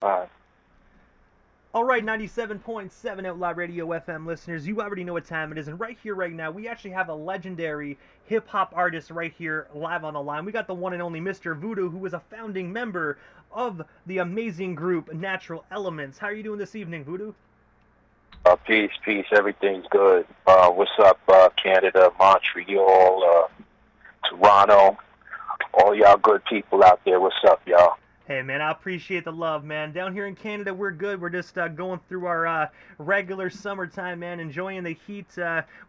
Alright. All right, 97.7 Outlaw Radio FM listeners, you already know what time it is, and right here, right now, we actually have a legendary hip-hop artist right here live on the line. We got the one and only Mr. Voodoo, who is a founding member of the amazing group Natural Elements. How are you doing this evening, Voodoo? Peace, peace. Everything's good. What's up, Canada, Montreal, Toronto, all y'all good people out there. What's up, y'all? Hey, man, I appreciate the love, man. Down here in Canada, we're good. We're just going through our regular summertime, man, enjoying the heat.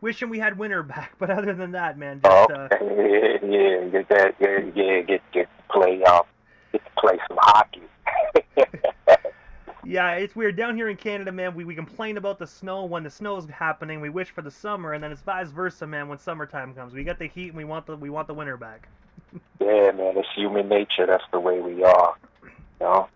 Wishing we had winter back, but other than that, man, just... Yeah, get that, get to play some hockey. Yeah, it's weird. Down here in Canada, man, we complain about the snow when the snow's happening. We wish for the summer, and then it's vice versa, man, when summertime comes. We get the heat, and we want the winter back. Yeah, man, it's human nature. That's the way we are, you know?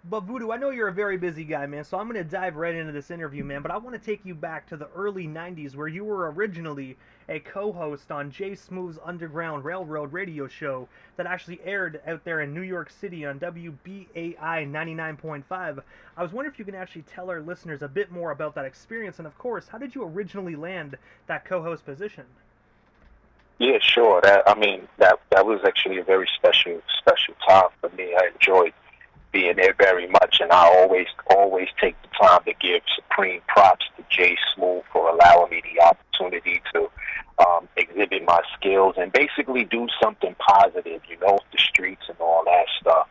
But Voodoo, I know you're a very busy guy, man, so I'm going to dive right into this interview, man. But I want to take you back to the early 90s where you were originally a co-host on Jay Smooth's Underground Railroad radio show that actually aired out there in New York City on WBAI 99.5. I was wondering if you can actually tell our listeners a bit more about that experience, and of course, how did you originally land that co-host position? Yeah, sure. That was actually a very special time for me. I enjoyed being there very much, and I always take the time to give supreme props to Jay Smooth for allowing me the opportunity to exhibit my skills and basically do something positive, you know, the streets and all that stuff.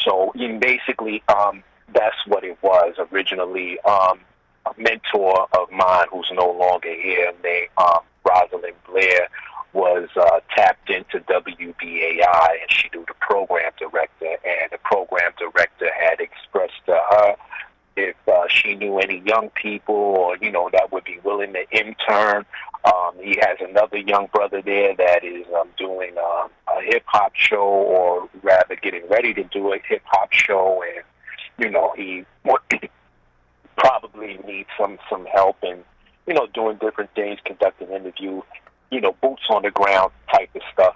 So basically, that's what it was originally. A mentor of mine who's no longer here, named Rosalind Blair, was tapped into WBAI, and she knew the program director, and the program director had expressed to her if she knew any young people or, you know, that would be willing to intern. He has another young brother there that is doing a hip-hop show, or rather getting ready to do a hip-hop show, and, you know, he probably needs some help in, you know, doing different things, conducting interviews, you know, boots on the ground type of stuff.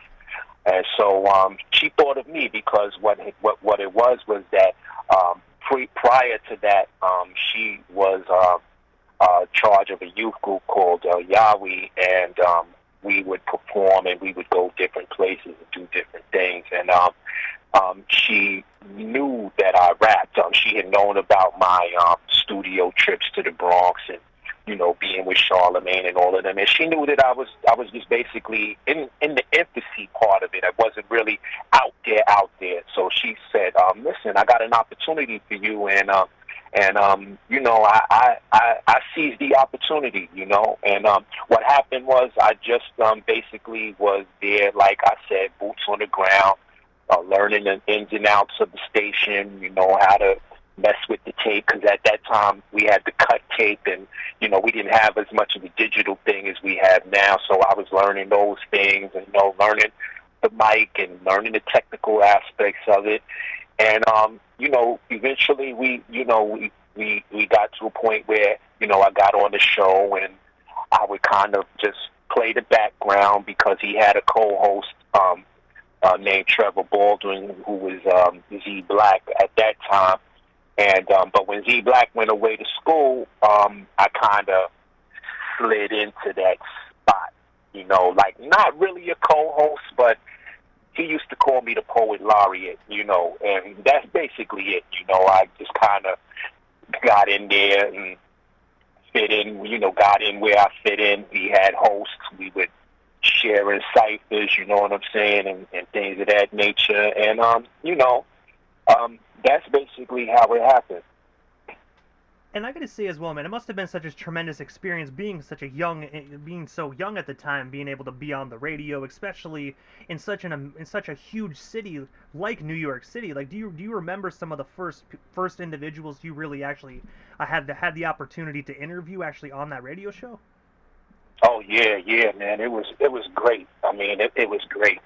And so she thought of me because what it was that prior to that, she was charge of a youth group called Yahweh, and we would perform and we would go different places and do different things. And she knew that I rapped. She had known about my studio trips to the Bronx and, you know, being with Charlemagne and all of them, and she knew that I was just basically in the infancy part of it. I wasn't really out there. So she said, "Listen, I got an opportunity for you, and you know, I seized the opportunity, you know." And what happened was I just basically was there, like I said, boots on the ground, learning the ins and outs of the station, you know, how to mess with the tape, because at that time we had to cut tape, and, you know, we didn't have as much of a digital thing as we have now. So I was learning those things, and, you know, learning the mic and learning the technical aspects of it. And you know, eventually we got to a point where, you know, I got on the show, and I would kind of just play the background because he had a co-host named Trevor Baldwin, who was Z Black at that time. And but when Z Black went away to school, I kind of slid into that spot, you know, like not really a co-host, but he used to call me the poet laureate, you know, and that's basically it. You know, I just kind of got in there and fit in, you know, got in where I fit in. We had hosts. We would share in ciphers, you know what I'm saying, and things of that nature. And, you know, that's basically how it happened. And I gotta say as well, man, it must have been such a tremendous experience being so young at the time, being able to be on the radio, especially in such a huge city like New York City. Like, do you remember some of the first individuals you really actually had the opportunity to interview actually on that radio show? Oh yeah, man, it was great. I mean, it was great.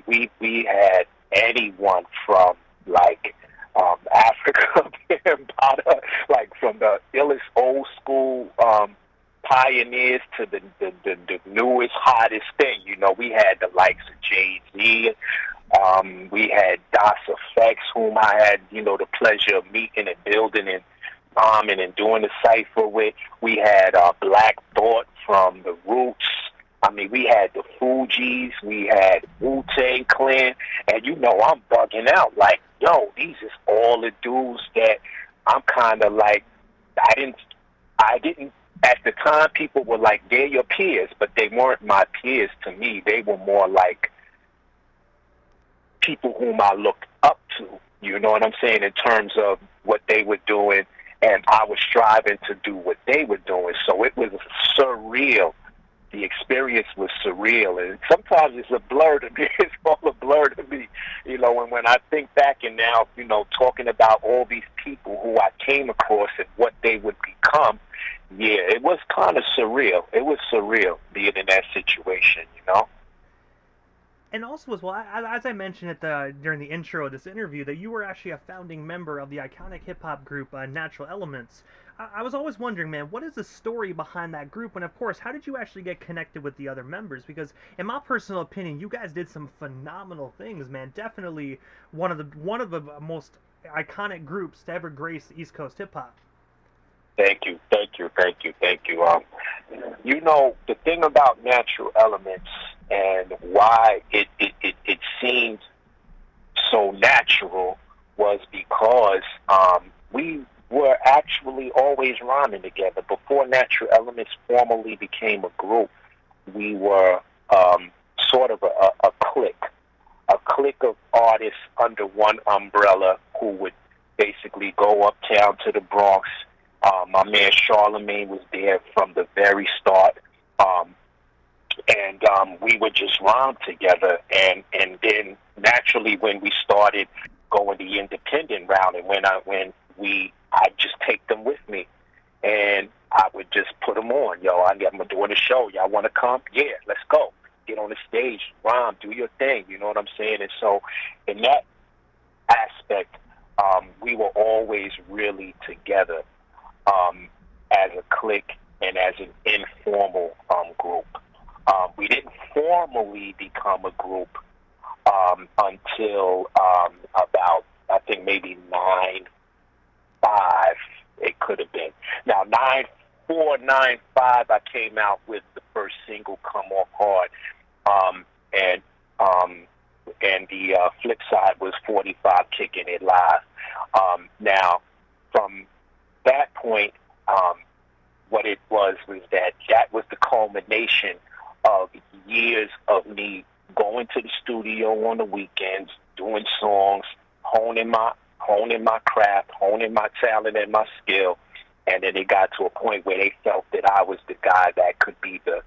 We had anyone from like Africa, like from the illest old school pioneers to the newest, hottest thing. You know, we had the likes of Jay-Z, We had DOS Effects, whom I had, the pleasure of meeting and building and and doing the cipher with. We had Black Thought from the Roots. I mean, we had the Fugees. We had Wu-Tang Clan. And I'm bugging out. Like, yo, these is all the dudes that I'm kind of like, I didn't, at the time, people were like, they're your peers, but they weren't my peers to me. They were more like people whom I looked up to, you know what I'm saying, in terms of what they were doing, and I was striving to do what they were doing. So it was surreal. The experience was surreal, and sometimes it's a blur to me. It's all a blur to me, and when I think back and now, talking about all these people who I came across and what they would become, yeah, it was kind of surreal. It was surreal being in that situation, And also, as well, as I mentioned during the intro of this interview, that you were actually a founding member of the iconic hip-hop group Natural Elements. I was always wondering, man, what is the story behind that group? And, of course, how did you actually get connected with the other members? Because, in my personal opinion, you guys did some phenomenal things, man. Definitely one of the most iconic groups to ever grace East Coast hip-hop. Thank you. The thing about Natural Elements and why it seemed so natural was because we were actually always rhyming together. Before Natural Elements formally became a group, we were sort of a clique of artists under one umbrella who would basically go uptown to the Bronx. My man Charlemagne was there from the very start, and we would just rhyme together. And then naturally, when we started going the independent route, and I'd just take them with me, and I would just put them on. Yo, I'm doing a show. Y'all want to come? Yeah, let's go. Get on the stage, rhyme, do your thing. You know what I'm saying? And so, in that aspect, we were always really together. As a clique and as an informal group. We didn't formally become a group until about, I think, maybe 9-5, it could have been. Now, 9-4, 9-5, I came out with the first single, Come Off Hard, and the flip side was 45, Kicking It Live. Now, from that point, what it was that was the culmination of years of me going to the studio on the weekends, doing songs, honing my craft, honing my talent and my skill, and then it got to a point where they felt that I was the guy that could be the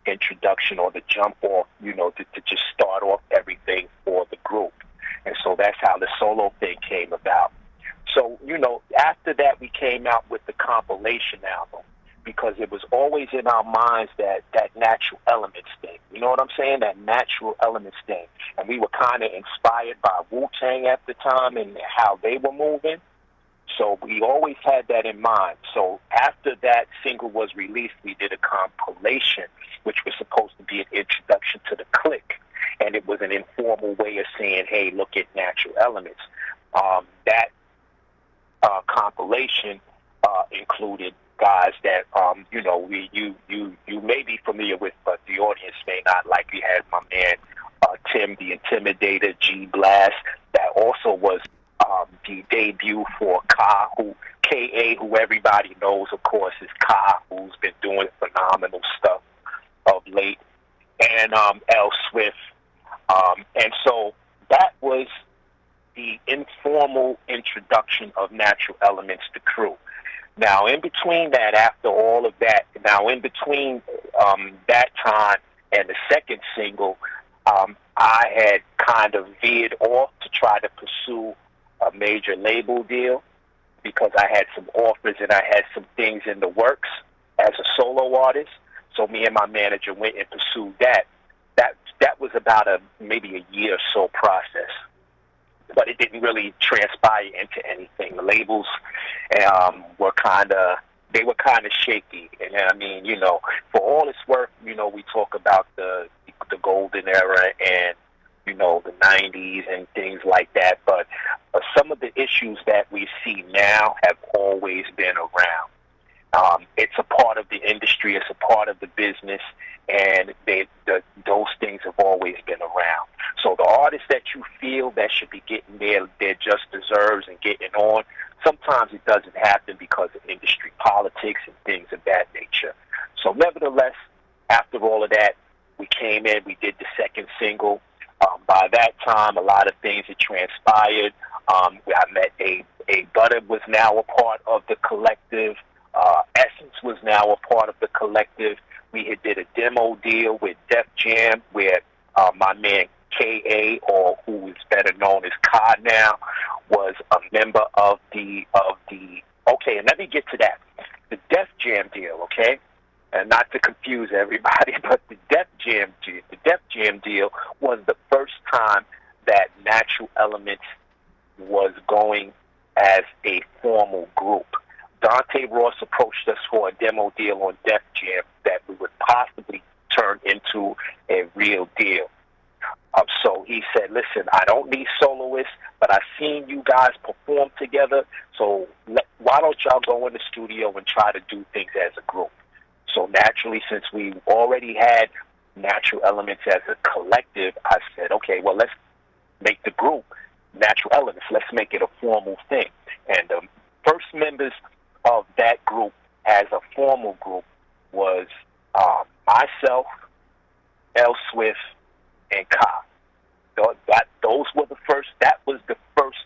introduction or the jump off, to just start off everything for the group. And so that's how the solo thing came about. So, after that, we came out with the compilation album because it was always in our minds that Natural Elements thing. You know what I'm saying? That Natural Elements thing. And we were kind of inspired by Wu-Tang at the time and how they were moving. So we always had that in mind. So after that single was released, we did a compilation, which was supposed to be an introduction to the clique. And it was an informal way of saying, hey, look at Natural Elements. That compilation included guys that you may be familiar with, but the audience may not. Like we had my man Tim the Intimidator, G Blast. That also was the debut for K.A., who everybody knows, of course, is Ka, who's been doing phenomenal stuff of late, and L Swift. And so that was the informal introduction of Natural Elements to crew. Now, in between that, after all of that, in between that time and the second single, I had kind of veered off to try to pursue a major label deal because I had some offers and I had some things in the works as a solo artist. So me and my manager went and pursued that. That was about maybe a year or so process. But it didn't really transpire into anything. The labels were kind of shaky. And I mean, for all its work, we talk about the golden era and the 90s and things like that. But some of the issues that we see now have always been around. It's a part of the industry. It's a part of the business, and those things have always been around. So the artists that you feel that should be getting their just deserves and getting on, sometimes it doesn't happen because of industry politics and things of that nature. So nevertheless, after all of that, we came in, we did the second single. By that time, a lot of things had transpired. I met A Butter was now a part of the collective. Essence was now a part of the collective. We had did a demo deal with Def Jam, where my man K.A., or who is better known as Ka now, was a member of the. Okay, and let me get to that. The Def Jam deal, okay, and not to confuse everybody, but the Def Jam deal was the first time that Natural Elements was going as a formal group. Dante Ross approached us for a demo deal on Def Jam that we would possibly turn into a real deal. So he said, listen, I don't need soloists, but I've seen you guys perform together, so why don't y'all go in the studio and try to do things as a group? So naturally, since we already had Natural Elements as a collective, I said, okay, well, let's make the group Natural Elements. Let's make it a formal thing. And the first members of that group as a formal group was myself, L. Swift, and Ka. Those were the first. That was the first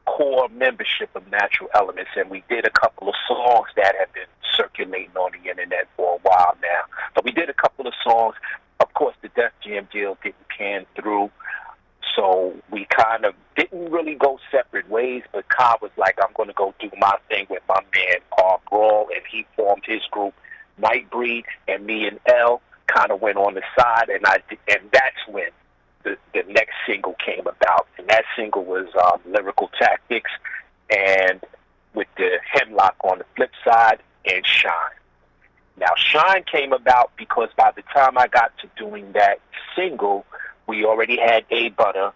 core membership of Natural Elements, and we did a couple of songs that have been circulating on the internet for a while now. But we did a couple of songs. Of course, the Def Jam deal didn't pan through, so we kind of didn't really go separate ways. But Ka was like, I'm going to go do my thing with my man R. Brawl, and he formed his group Nightbreed, and me and L kind of went on the side, and that's when the next single came about, and that single was Lyrical Tactics, and with the Hemlock on the flip side, and Shine. Now, Shine came about because by the time I got to doing that single, we already had A Butter,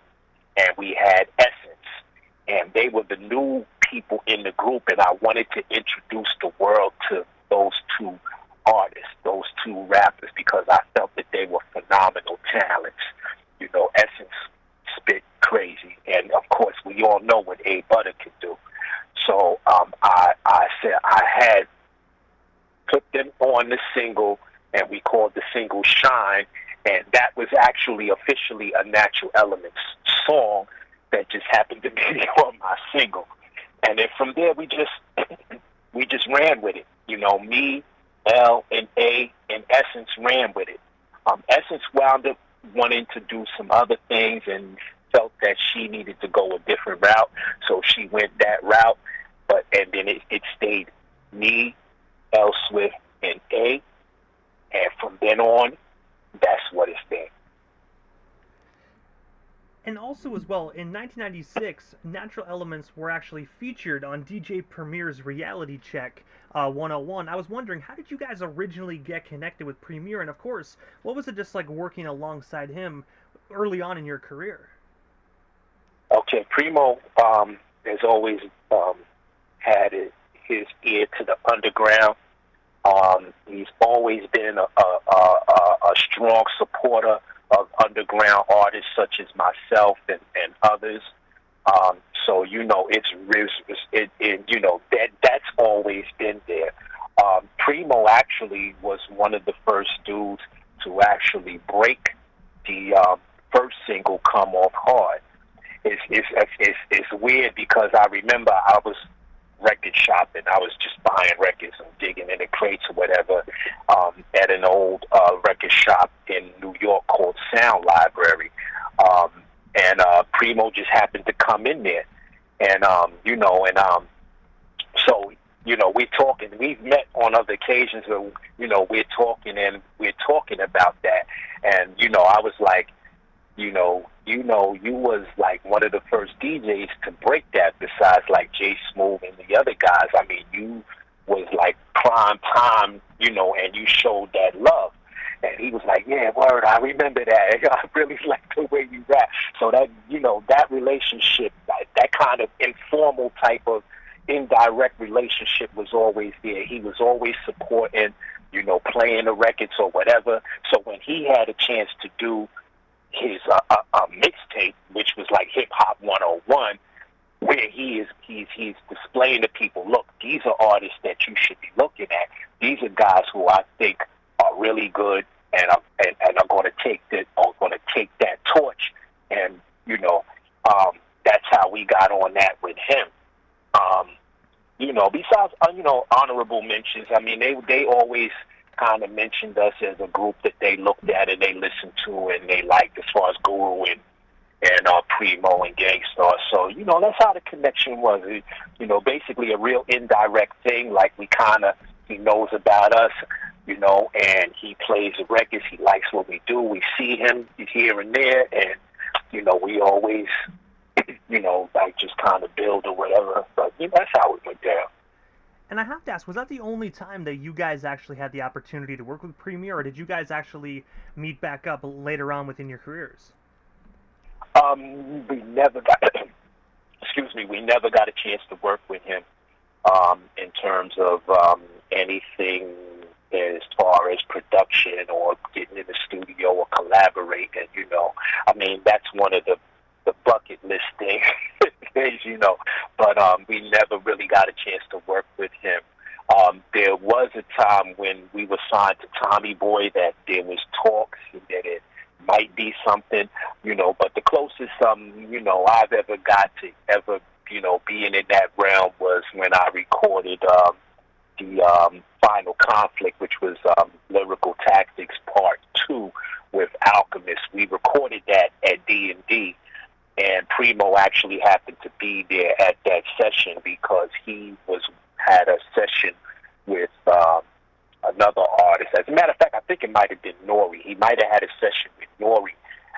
and we had Essence, and they were the new people in the group, and I wanted to introduce the world to those two artists, those two rappers, because I felt that they were phenomenal talents. Essence spit crazy, and of course we all know what A Butter could do. So I said I had put them on the single, and we called the single Shine, and that was actually officially a Natural Elements song that just happened to be on my single. And then from there we just ran with it. Me, L, and A, and Essence ran with it. Essence wound up wanting to do some other things and felt that she needed to go a different route, so she went that route. And then it stayed me, L. Swift, and A, and from then on, that's what it's been. And also as well, in 1996, Natural Elements were actually featured on DJ Premier's Reality Check 101. I was wondering, how did you guys originally get connected with Premier? And of course, what was it just like working alongside him early on in your career? Okay, Primo has always had his ear to the underground. He's always been a strong supporter of underground artists such as myself and others. So that's always been there. Primo actually was one of the first dudes to actually break the first single, "Come Off Hard." It's weird because I remember I was record shopping. I was just buying records and digging in the crates or whatever at an old record shop in New York called Sound Library. And Primo just happened to come in there. And, so, we're talking. We've met on other occasions where, we're talking and we're talking about that. And, I was like, you was like one of the first DJs to break that besides like Jay Smooth and the other guys. I mean, you was like prime time, and you showed that love. And he was like, yeah, word, I remember that. I really like the way that relationship, that kind of informal type of indirect relationship was always there. He was always supporting, playing the records or whatever. So when he had a chance to do his mixtape, which was like Hip Hop 101, where he's displaying to people, look, these are artists that you should be looking at. These are guys who I think are really good and are going to take that torch, and that's how we got on that with him. Besides honorable mentions, I mean they always kind of mentioned us as a group that they looked at and they listened to and they liked, as far as Guru and Primo and Gangstar. So, that's how the connection was. Basically a real indirect thing, like he knows about us, and he plays the records, he likes what we do, we see him here and there, and, we always, like just kind of build or whatever. But that's how it went down. And I have to ask, was that the only time that you guys actually had the opportunity to work with Premier, or did you guys actually meet back up later on within your careers? We never got, we never got a chance to work with him, in terms of, anything as far as production or getting in the studio or collaborating, I mean, that's one of the bucket list things, but, we never really got a chance to work with him. There was a time when we were signed to Tommy Boy that there was talks that it might be something, but the closest, I've ever got to being in that realm was when I recorded the Final Conflict, which was Lyrical Tactics Part 2 with Alchemist. We recorded that at D&D, and Primo actually happened to be there at that session because he had a session with another artist. As a matter of fact, I think it might have been Nori. He might have had a session with Nori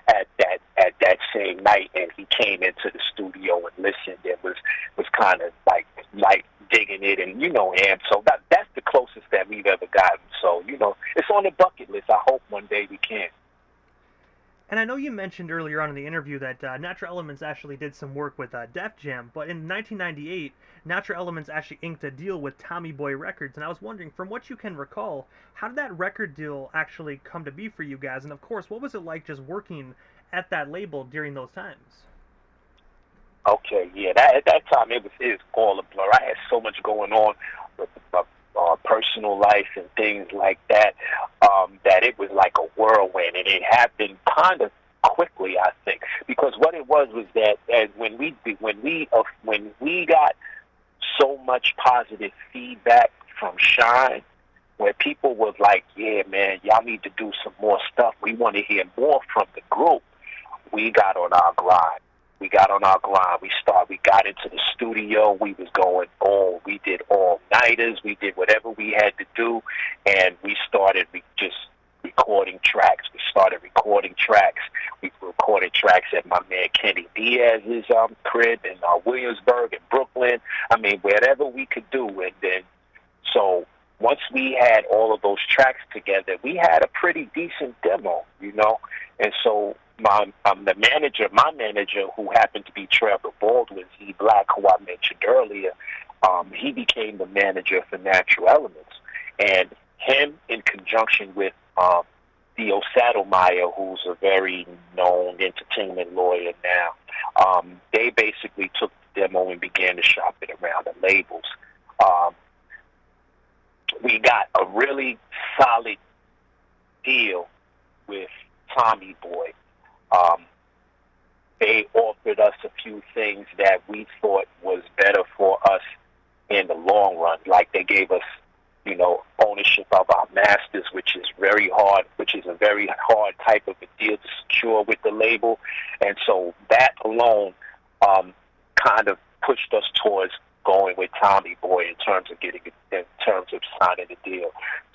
at that same night, and he came into the studio and listened and was kind of like digging it, and and so that's the closest that we've ever gotten. So it's on the bucket list. I hope one day we can. And I know you mentioned earlier on in the interview that Natural Elements actually did some work with Def Jam, but in 1998, Natural Elements actually inked a deal with Tommy Boy Records, and I was wondering, from what you can recall, how did that record deal actually come to be for you guys? And of course, what was it like just working at that label during those times? Okay, yeah, at that time it was all a blur. I had so much going on with my personal life and things like that, that it was like a whirlwind, and it happened kind of quickly, I think, because what it was that when we got so much positive feedback from Shine, where people were like, yeah, man, y'all need to do some more stuff. We want to hear more from the group. We got on our grind. We got into the studio. We did all-nighters. We did whatever we had to do, and we started just recording tracks. We recorded tracks at my man Kenny Diaz's crib in Williamsburg and Brooklyn. I mean, wherever we could do. And then, so once we had all of those tracks together, we had a pretty decent demo, And so my manager, who happened to be Trevor Baldwin, Z Black, who I mentioned earlier, he became the manager for Natural Elements. And him, in conjunction with Theo Saddlemeyer, who's a very known entertainment lawyer now, they basically took the demo and began to shop it around the labels. We got a really solid deal with Tommy Boy. They offered us a few things that we thought was better for us in the long run. Like they gave us, ownership of our masters, which is a very hard type of a deal to secure with the label. And so that alone kind of pushed us towards going with Tommy Boy in terms of signing the deal.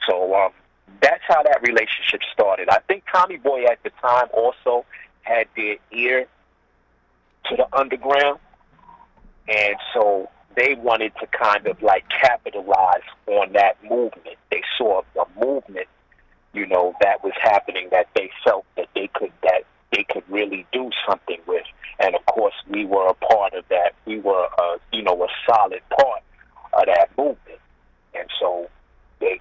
So that's how that relationship started. I think Tommy Boy at the time also had their ear to the underground, and so they wanted to kind of like capitalize on that movement. They saw a movement, that was happening, that they felt that they could really do something with. And of course, we were a part of that. We were, a solid part of that movement. And so they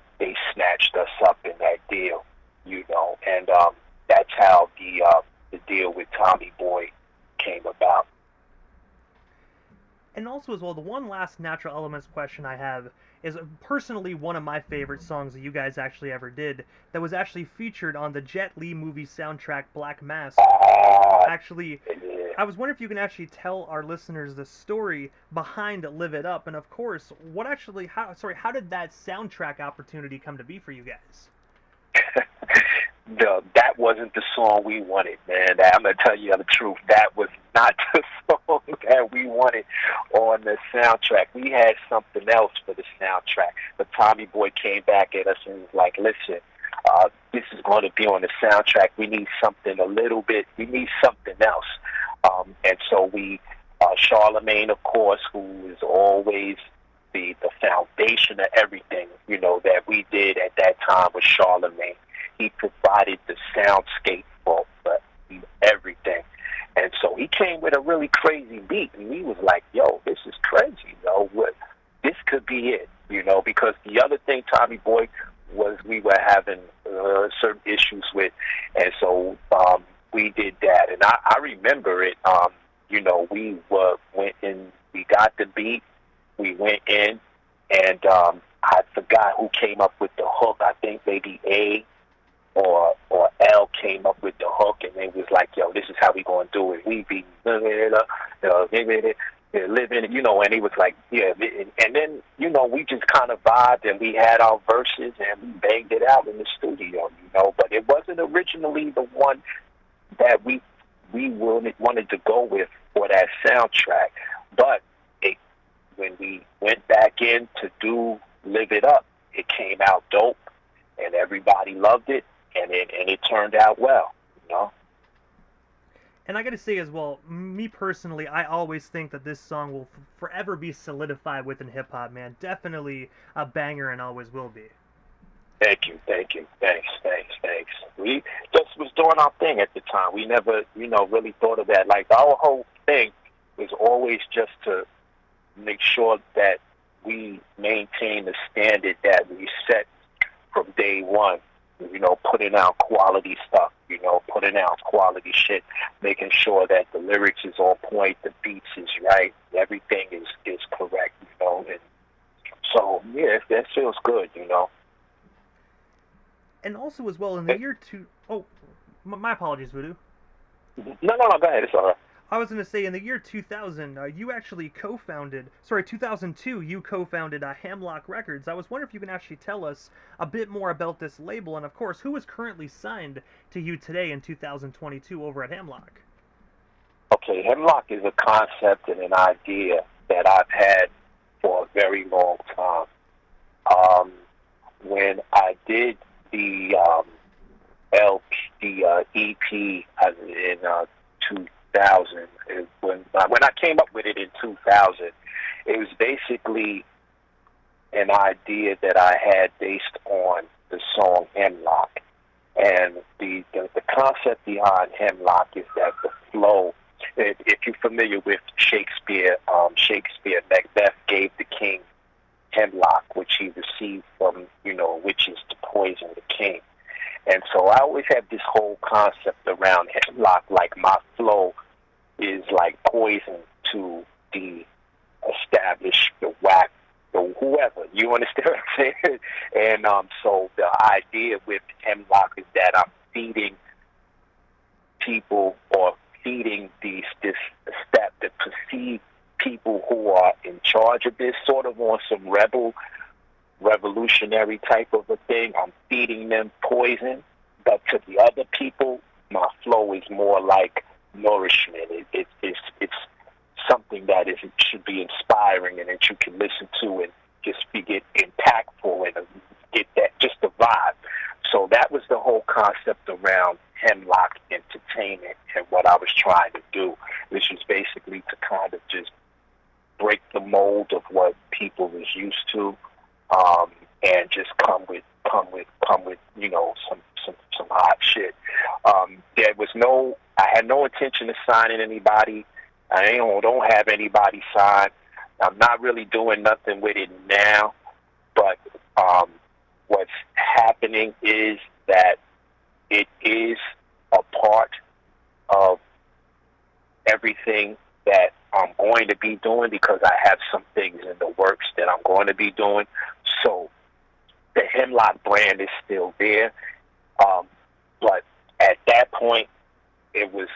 snatched us up in that deal, and that's how the deal with Tommy Boy came about. And also as well, the one last Natural Elements question I have is personally one of my favorite songs that you guys actually ever did that was actually featured on the Jet Li movie soundtrack Black Mask. Actually, I was wondering if you can actually tell our listeners the story behind Live It Up, and of course, how did that soundtrack opportunity come to be for you guys? That wasn't the song we wanted, man. I'm going to tell you the truth. That was not the song that we wanted on the soundtrack. We had something else for the soundtrack. But Tommy Boy came back at us and was like, listen, this is going to be on the soundtrack. We need something we need something else. And so Charlemagne, of course, who is always the foundation of everything, that we did at that time with Charlemagne. He provided the soundscape for everything. And so he came with a really crazy beat, and we was like, yo, this is crazy, this could be it, because the other thing, Tommy Boy, was we were having certain issues with, and so we did that. And I remember it, we went in, we got the beat, we went in, and I forgot who came up with the hook. I think maybe A or L came up with the hook, and they was like, yo, this is how we gonna do it. We be living, and he was like, yeah, and then, we just kind of vibed, and we had our verses, and we banged it out in the studio, but it wasn't originally the one that we wanted to go with for that soundtrack. But when we went back in to do Live It Up, it came out dope, and everybody loved it. And it turned out well, And I gotta say as well, me personally, I always think that this song will forever be solidified within hip-hop, man. Definitely a banger and always will be. Thank you. Thanks. We just was doing our thing at the time. We never, really thought of that. Like, our whole thing was always just to make sure that we maintain the standard that we set from day one. Putting out quality stuff, putting out quality shit, making sure that the lyrics is on point, the beats is right, everything is correct, and so, yeah, that feels good, And also as well, in the year my apologies, Voodoo. No, go ahead, it's all right. I was going to say, in the year 2000, you actually 2002, you co-founded Hemlock Records. I was wondering if you can actually tell us a bit more about this label, and of course, who is currently signed to you today in 2022 over at Hemlock? Okay, Hemlock is a concept and an idea that I've had for a very long time. When I did the EP in 2000, when I came up with it in 2000, it was basically an idea that I had based on the song Hemlock. And the concept behind Hemlock is that the flow, if you're familiar with Shakespeare, Macbeth gave the king hemlock, which he received from, witches to poison the king. And so I always have this whole concept around hemlock, like my flow is like poison to the established, the whack, the whoever. You understand what I'm saying? And so the idea with hemlock is that I'm feeding people, or feeding this step, the perceived people who are in charge of this, sort of on some revolutionary type of a thing. I'm feeding them poison, but to the other people, my flow is more like nourishment. It's something that should be inspiring and that you can listen to and just get impactful and get that, just the vibe. So that was the whole concept around Hemlock Entertainment, and what I was trying to do, which is basically to kind of just break the mold of what people was used to, and just come with come with some hot shit. I had no intention of signing anybody. I don't have anybody signed. I'm not really doing nothing with it now, but what's happening is that it is a part of everything that I'm going to be doing, because I have some things in the works that I'm going to be doing. So the Hemlock brand is still there, but at that point, it was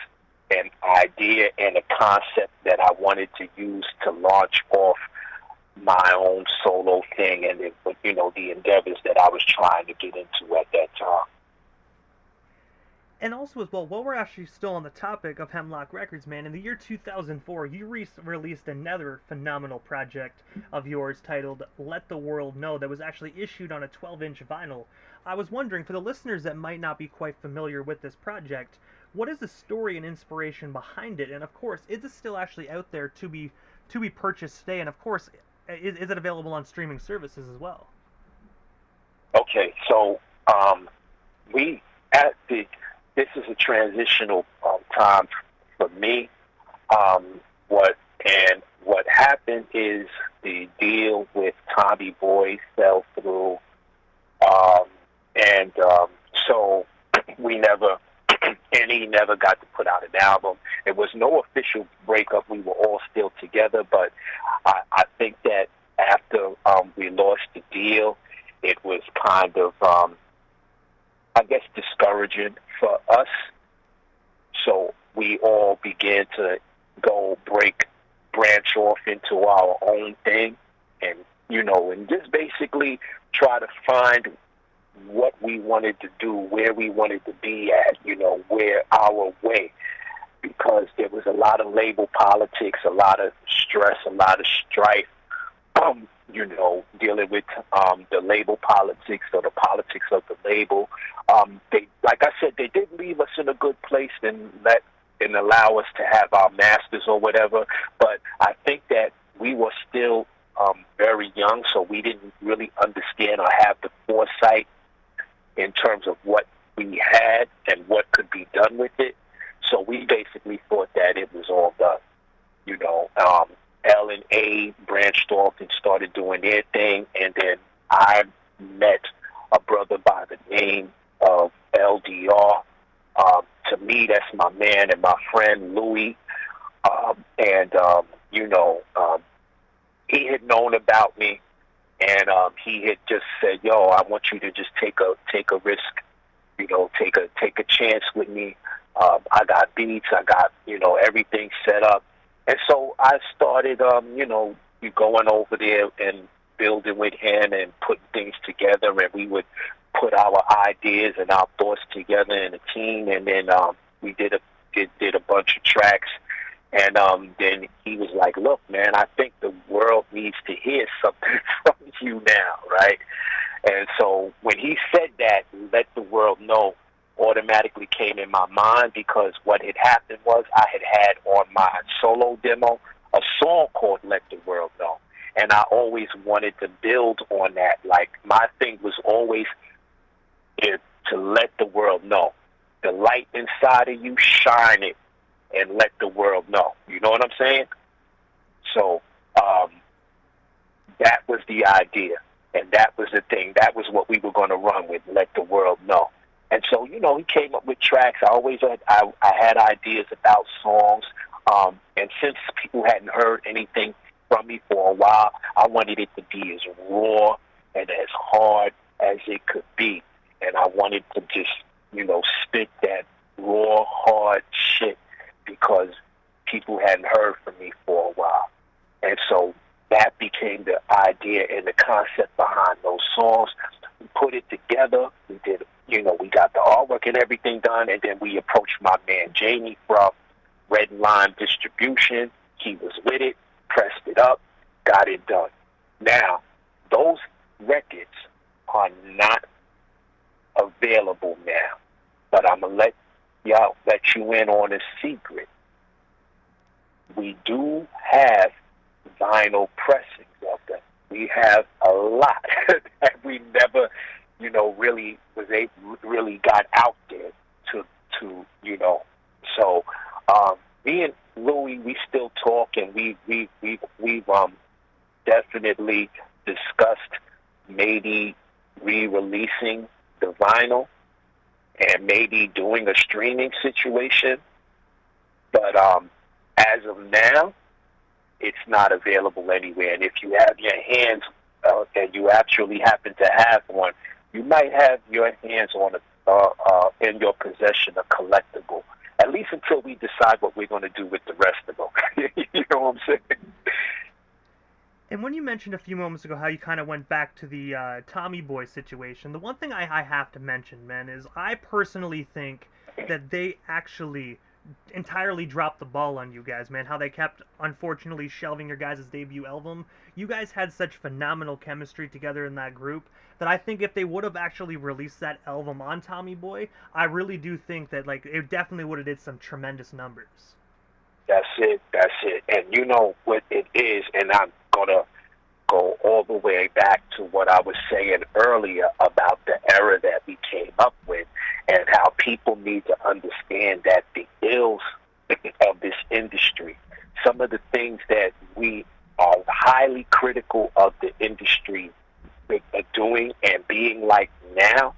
an idea and a concept that I wanted to use to launch off my own solo thing, and the endeavors that I was trying to get into at that time. And also as well, while we're actually still on the topic of Hemlock Records, man, in the year 2004, you released another phenomenal project of yours titled Let the World Know that was actually issued on a 12-inch vinyl. I was wondering, for the listeners that might not be quite familiar with this project, what is the story and inspiration behind it? And of course, is it still actually out there to be purchased today? And of course, is it available on streaming services as well? Okay, so this is a transitional time for me. What happened is the deal with Tommy Boy fell through, so we never. And he never got to put out an album. It was no official breakup. We were all still together, but I think that after we lost the deal, it was kind of, I guess, discouraging for us. So we all began to branch off into our own thing, and just basically try to find what we wanted to do, where we wanted to be at, where our way, because there was a lot of label politics, a lot of stress, a lot of strife, dealing with the label politics or the politics of the label. Like I said, they did leave us in a good place and allow us to have our masters or whatever, but I think that we were still very young, so we didn't really understand or have the foresight in terms of what we had and what could be done with it. So we basically thought that it was all done. L and A branched off and started doing their thing, and then I met a brother by the name of LDR. To me, that's my man and my friend Louis. He had known about me, and he had just said, "Yo, I want you to just take a risk, take a chance with me. I got beats, I got everything set up." And so I started, going over there and building with him and putting things together, and we would put our ideas and our thoughts together in a team, and then we did a bunch of tracks. And then he was like, "Look, man, I think the world needs to hear something from you now, right?" And so when he said that, "Let the world know," automatically came in my mind, because what had happened was I had on my solo demo a song called Let the World Know. And I always wanted to build on that. Like, my thing was always to let the world know. The light inside of you, shine it and let the world know. You know what I'm saying? So that was the idea. And that was the thing. That was what we were going to run with, let the world know. And so, he came up with tracks. I had ideas about songs. And since people hadn't heard anything from me for a while, I wanted it to be as raw and as hard as it could be. And I wanted to just, spit that raw, hard shit, because people hadn't heard from me for a while. And so that became the idea and the concept behind those songs. We put it together. We did, we got the artwork and everything done, and then we approached my man Jamie from Red Line Distribution. He was with it, pressed it up, got it done. Now, those records are not available now, but I'm going to let you in on a secret. We do have vinyl pressings of them. We have a lot that we never really got out there to. So me and Louis, we still talk, and we've definitely discussed maybe re-releasing the vinyl and maybe doing a streaming situation. But as of now, it's not available anywhere. And if you have your hands, and you actually happen to have one, you might have your hands on in your possession a collectible. At least until we decide what we're going to do with the rest of them. You know what I'm saying? And when you mentioned a few moments ago how you kind of went back to the Tommy Boy situation, the one thing I have to mention, man, is I personally think that they actually entirely dropped the ball on you guys, man. How they kept, unfortunately, shelving your guys' debut album. You guys had such phenomenal chemistry together in that group that I think if they would have actually released that album on Tommy Boy, I really do think that it definitely would have did some tremendous numbers. That's it. And you know what it is, and I'm gonna go all the way back to what I was saying earlier about the era that we came up with, and how people need to understand that the ills of this industry, some of the things that we are highly critical of the industry doing and being like now,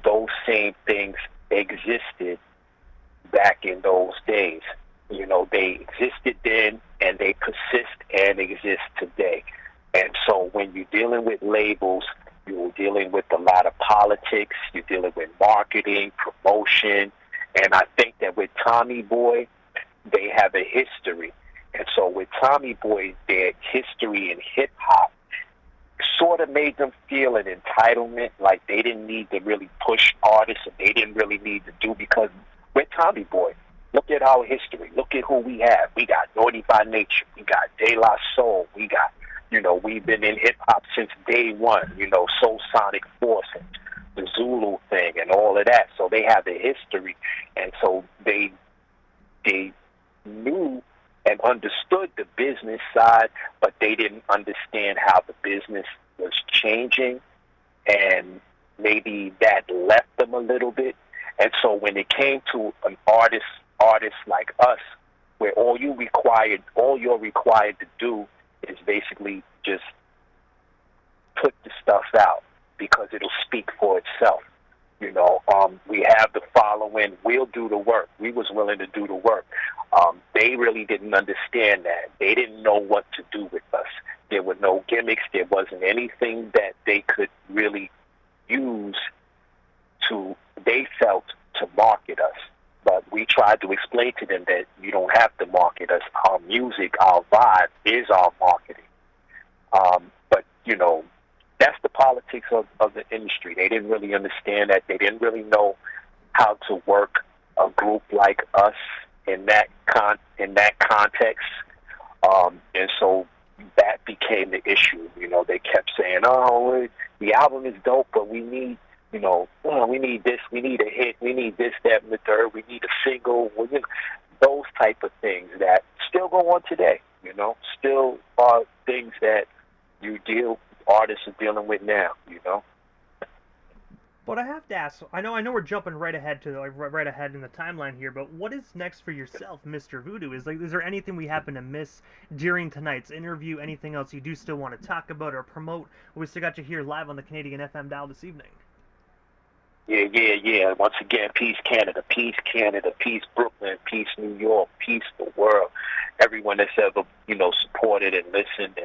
those same things existed back in those days. They existed then, and they persist and exist today. And so when you're dealing with labels, you're dealing with a lot of politics, you're dealing with marketing, promotion, and I think that with Tommy Boy, they have a history. And so with Tommy Boy, their history in hip-hop sort of made them feel an entitlement, like they didn't need to really push artists, and they didn't really need to do, because with Tommy Boy, look at our history. Look at who we have. We got Naughty by Nature. We got De La Soul. We got, we've been in hip-hop since day one, Soul Sonic Force and the Zulu thing and all of that. So they have a history. And so they knew and understood the business side, but they didn't understand how the business was changing, and maybe that left them a little bit. And so when it came to an artist like us, where all you're required to do is basically just put the stuff out, because it'll speak for itself. We have the following. We'll do the work. We was willing to do the work. They really didn't understand that. They didn't know what to do with us. There were no gimmicks. There wasn't anything that they could really use they felt, to market us. But we tried to explain to them that you don't have to market us. Our music, our vibe is our marketing. But, that's the politics of the industry. They didn't really understand that. They didn't really know how to work a group like us in that context. And so that became the issue. They kept saying, "Oh, the album is dope, but we need, we need this, we need a hit, we need this, that, and the third, we need a single." Those type of things that still go on today. Still are things that artists are dealing with now. But I have to ask. I know we're jumping right ahead in the timeline here. But what is next for yourself, Mr. Voodoo? Is there anything we happen to miss during tonight's interview? Anything else you do still want to talk about or promote? We still got you here live on the Canadian FM dial this evening. Yeah. Once again, peace Canada, peace Brooklyn, peace New York, peace the world. Everyone that's ever supported and listened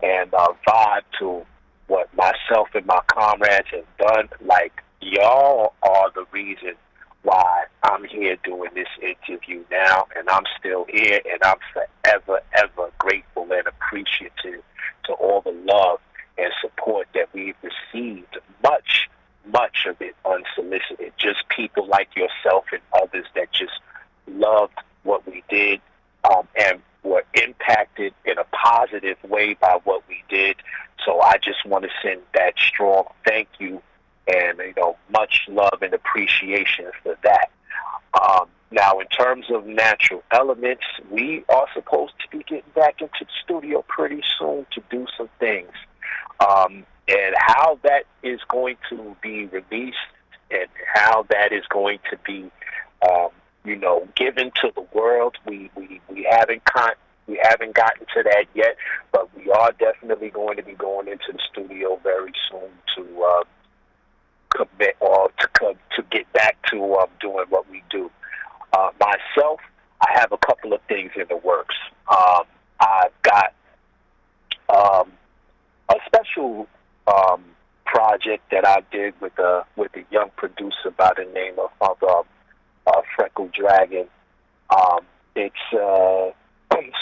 and vibe to what myself and my comrades have done. Like, y'all are the reason why I'm here doing this interview now, and I'm still here, and I'm forever, ever grateful and appreciative to all the love and support that we've received. Much of it unsolicited. Just people like yourself and others that just loved what we did, and were impacted in a positive way by what we did. So I just want to send that strong thank you and, much love and appreciation for that. Now, in terms of Natural Elements, we are supposed to be getting back into the studio pretty soon to do some things. And how that is going to be released and how that is going to be, given to the world, we haven't gotten to that yet, but we are definitely going to be going into the studio very soon to commit or to get back to doing what we do. Myself, I have a couple of things in the works. I've got a special project that I did with a young producer by the name of Freckle Dragon. It's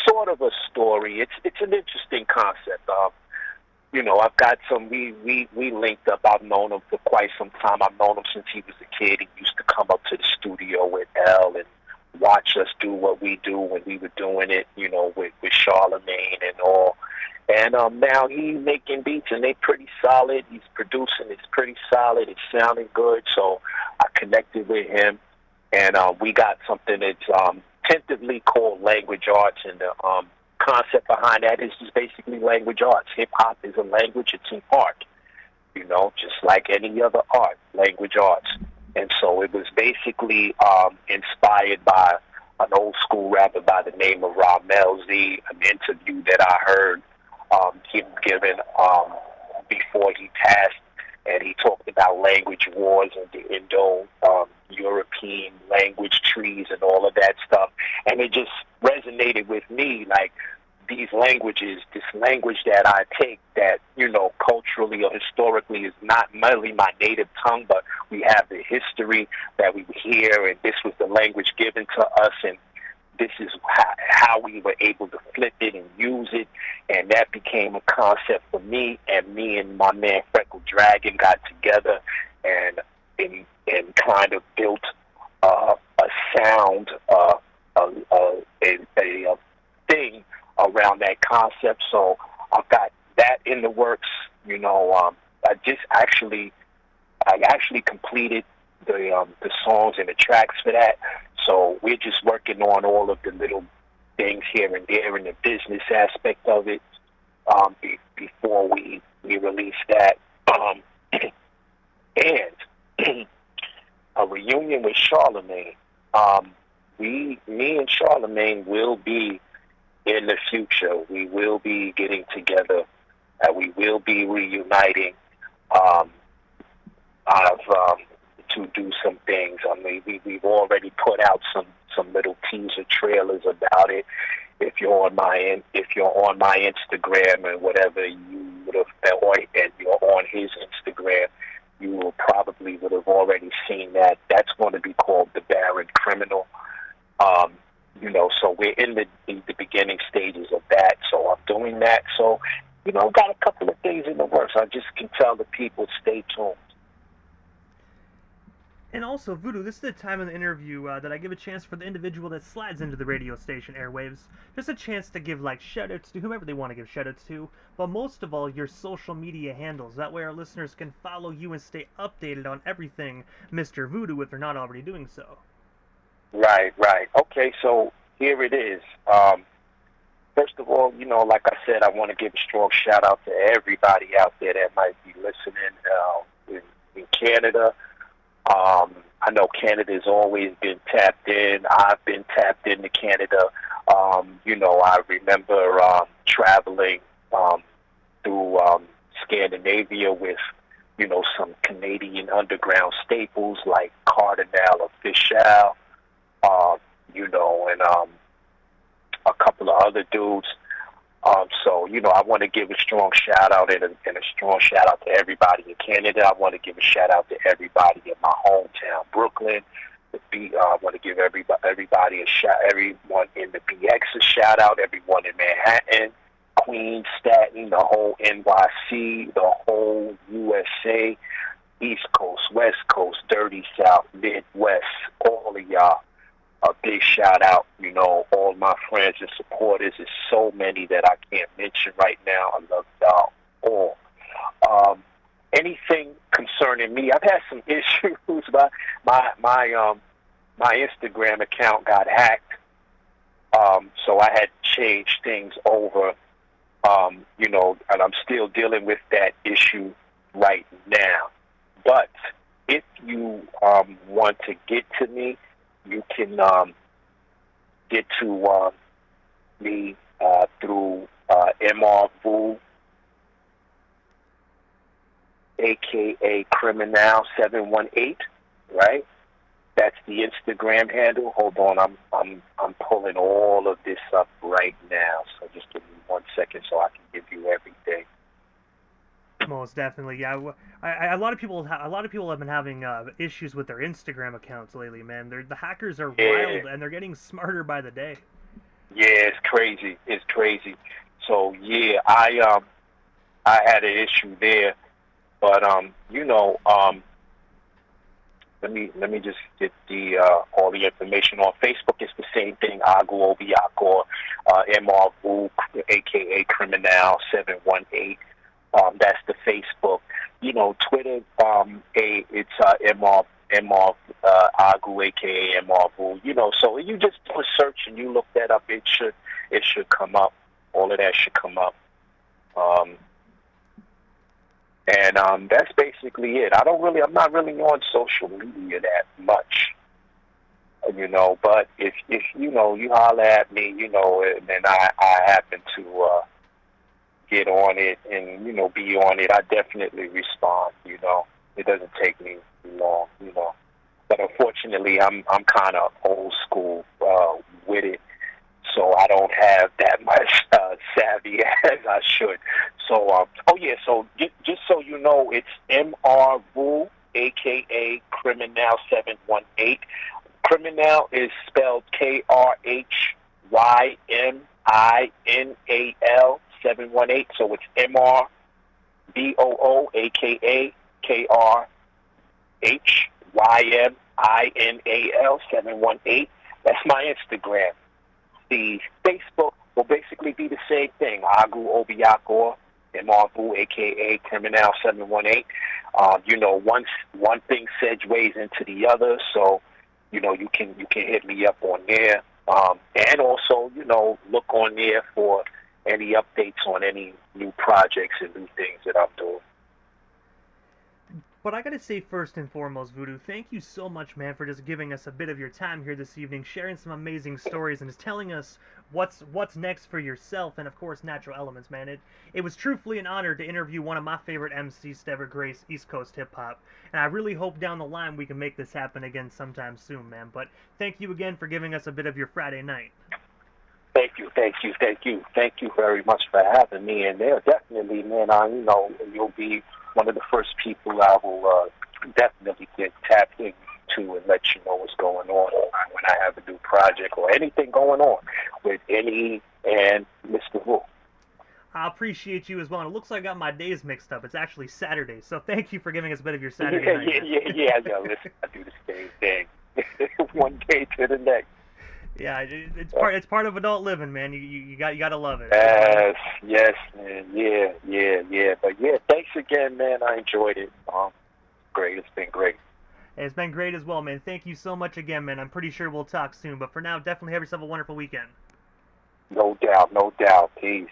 sort of a story. It's an interesting concept. I've got some. We linked up. I've known him for quite some time. I've known him since he was a kid. He used to come up to the studio with L and watch us do what we do when we were doing it. With Charlemagne and all. And now he's making beats, and they're pretty solid. He's producing. It's pretty solid. It's sounding good. So I connected with him, and we got something that's tentatively called Language Arts, and the concept behind that is just basically language arts. Hip-hop is a language. It's an art, just like any other art, language arts. And so it was basically inspired by an old school rapper by the name of Ramel Z, an interview that I heard him given before he passed, and he talked about language wars and the Indo-European language trees and all of that stuff, and it just resonated with me, like these languages, this language that I take that, culturally or historically is not merely my native tongue, but we have the history that we hear, and this was the language given to us, and this is how we were able to flip it and use it, and that became a concept for me. And me and my man Freckle Dragon got together and kind of built a sound, a thing around that concept. So I've got that in the works. I actually completed the songs and the tracks for that. So we're just working on all of the little things here and there in the business aspect of it before we release that. And a reunion with Charlemagne. Me and Charlemagne will be in the future. We will be getting together. We will be reuniting. To do some things. I mean, we've already put out some little teaser trailers about it. If you're on my Instagram and whatever, you would have, and you're on his Instagram, you will probably would have already seen that. That's going to be called The Baron Criminal. So we're in the beginning stages of that. So I'm doing that. So, got a couple of things in the works. I just can tell the people, stay tuned. And also, Voodoo, this is the time in the interview that I give a chance for the individual that slides into the radio station airwaves. Just a chance to give, shout-outs to whomever they want to give shout-outs to, but most of all, your social media handles. That way our listeners can follow you and stay updated on everything Mr. Voodoo if they're not already doing so. Right. Okay, so here it is. First of all, like I said, I want to give a strong shout-out to everybody out there that might be listening in Canada. I know Canada's always been tapped in. I've been tapped into Canada. I remember traveling through Scandinavia with, some Canadian underground staples like Cardinal Official, and a couple of other dudes. So, I want to give a strong shout-out and a strong shout-out to everybody in Canada. I want to give a shout-out to everybody in my hometown, Brooklyn. I want to give everybody everyone in the BX a shout-out, everyone in Manhattan, Queens, Staten, the whole NYC, the whole USA, East Coast, West Coast, Dirty South, Midwest, all of y'all. A big shout out, all my friends and supporters. There's so many that I can't mention right now. I love y'all all. Anything concerning me, I've had some issues. My Instagram account got hacked, so I had to change things over. And I'm still dealing with that issue. right now. But if you want to get to me, you can get to me through MR aka Criminal 718, right? That's the Instagram handle. Hold on, I'm pulling all of this up right now. So just give me 1 second so I can give you everything. Most definitely, yeah. A lot of people have been having issues with their Instagram accounts lately, man. The hackers are wild, and they're getting smarter by the day. Yeah, it's crazy. It's crazy. So yeah, I had an issue there, but let me just get the all the information on Facebook. It's the same thing. Agu Obiakor, MR Vu, aka Criminal 718. That's the Facebook. Twitter. It's MR Agu, aka MR Vu. So you just do a search and you look that up. It should come up. All of that should come up. And that's basically it. I'm not really on social media that much, but if you holler at me, and then I happen to get on it and, be on it, I definitely respond, It doesn't take me long, But unfortunately, I'm kind of old school with it. So I don't have that much savvy as I should. So, so just so you know, it's MR Vu, a.k.a. Criminal 718. Criminal is spelled KRHYMINAL 718. So it's MR VOO, a.k.a. KRHYMINAL 718. That's my Instagram. The Facebook will basically be the same thing. Agu Obiakor, MR Vu, a.k.a. Criminal 718. Once one thing segues into the other, so, you can hit me up on there. And also, look on there for any updates on any new projects and new things that I'm doing. But I gotta say, first and foremost, Voodoo, thank you so much, man, for just giving us a bit of your time here this evening, sharing some amazing stories, and just telling us what's next for yourself, and of course, Natural Elements, man. It was truthfully an honor to interview one of my favorite MCs to ever grace East Coast hip hop, and I really hope down the line we can make this happen again sometime soon, man. But thank you again for giving us a bit of your Friday night. Thank you very much for having me. And there, definitely, man. You'll be one of the first people I will definitely get tapped into and let you know what's going on when I have a new project or anything going on with NE and Mr. Vu. I appreciate you as well. And it looks like I got my days mixed up. It's actually Saturday, so thank you for giving us a bit of your Saturday night. Yeah. Listen, I do the same thing, one day to the next. Yeah, it's part of adult living, man. You gotta love it. Yes, man. Yeah. But yeah, thanks again, man. I enjoyed it. Great. It's been great. It's been great as well, man. Thank you so much again, man. I'm pretty sure we'll talk soon. But for now, definitely have yourself a wonderful weekend. No doubt. Peace.